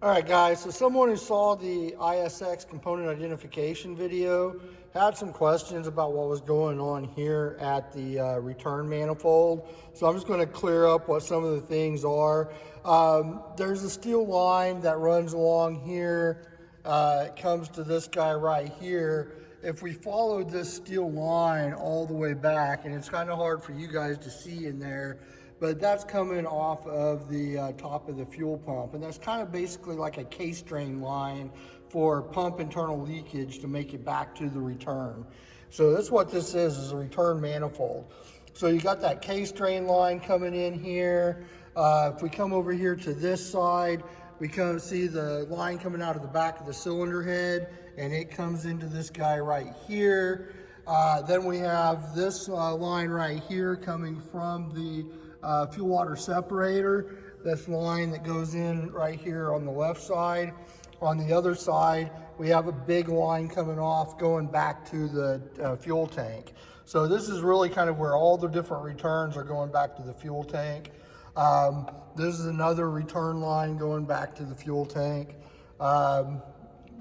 All right, guys, so someone who saw the ISX component identification video had some questions about what was going on here at the return manifold. So I'm just going to clear up what some of the things are. There's a steel line that runs along here. It comes to this guy right here. If we followed this steel line all the way back, and it's kind of hard for you guys to see in there, but that's coming off of the top of the fuel pump. And that's kind of basically like a case drain line for pump internal leakage to make it back to the return. So that's what this is a return manifold. So you got that case drain line coming in here. If we come over here to this side, we can see the line coming out of the back of the cylinder head, and it comes into this guy right here. Then we have this line right here coming from the fuel water separator. This line that goes in right here on the left side. On the other side, we have a big line coming off going back to the fuel tank. So this is really kind of where all the different returns are going back to the fuel tank. This is another return line going back to the fuel tank.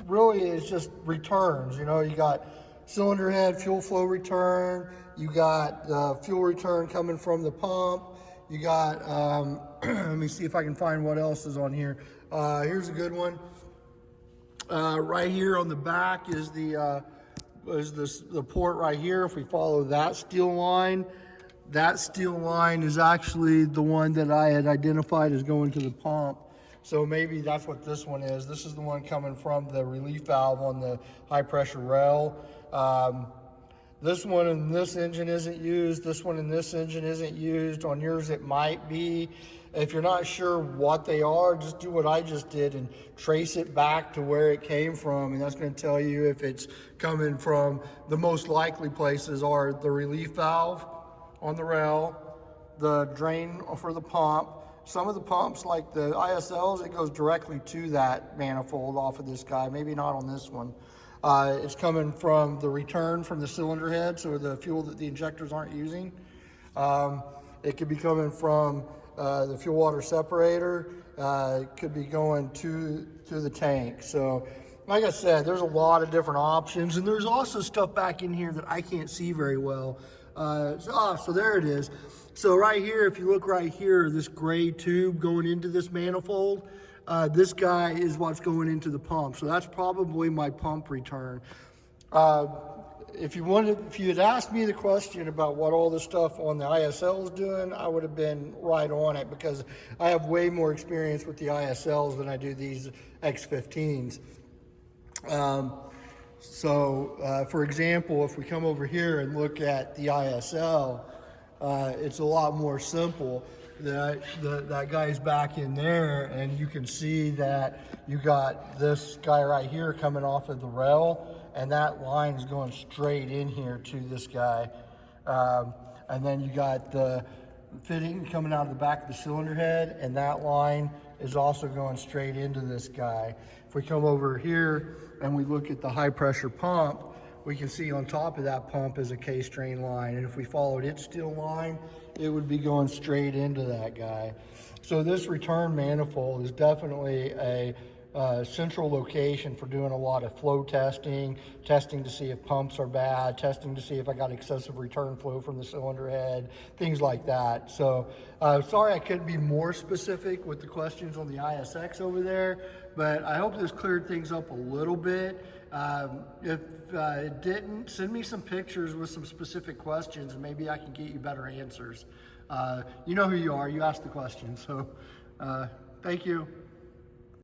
Really, it's just returns. You know, you got cylinder head fuel flow return. You got fuel return coming from the pump. You got, let me see if I can find what else is on here. Here's a good one. Right here on the back is the port right here. If we follow that steel line is actually the one that I had identified as going to the pump. So maybe that's what this one is. This is the one coming from the relief valve on the high pressure rail. This one in this engine isn't used. This one in this engine isn't used. On yours it might be. If you're not sure what they are, just do what I just did and trace it back to where it came from. And that's going to tell you if it's coming from, the most likely places are the relief valve on the rail, the drain for the pump. Some of the pumps, like the ISLs, it goes directly to that manifold off of this guy. Maybe not on this one. It's coming from the return from the cylinder head, so the fuel that the injectors aren't using. It could be coming from the fuel water separator. It could be going to the tank. So like I said, there's a lot of different options, and there's also stuff back in here that I can't see very well. So there it is. So right here, if you look right here, this gray tube going into this manifold, this guy is what's going into the pump. So that's probably my pump return. If you had asked me the question about what all the stuff on the ISL is doing, I would have been right on it, because I have way more experience with the ISLs than I do these X15s. For example, if we come over here and look at the ISL, it's a lot more simple. That guy's back in there, and you can see that you got this guy right here coming off of the rail, and that line is going straight in here to this guy. And then you got the fitting coming out of the back of the cylinder head, and that line is also going straight into this guy. If we come over here and we look at the high pressure pump, we can see on top of that pump is a case drain line. And if we followed its steel line, it would be going straight into that guy. So this return manifold is definitely a central location for doing a lot of flow testing to see if pumps are bad, testing to see if I got excessive return flow from the cylinder head, things like that. So sorry I couldn't be more specific with the questions on the ISX over there, but I hope this cleared things up a little bit. If it didn't, send me some pictures with some specific questions, and maybe I can get you better answers. You know who you are, you asked the question, so thank you.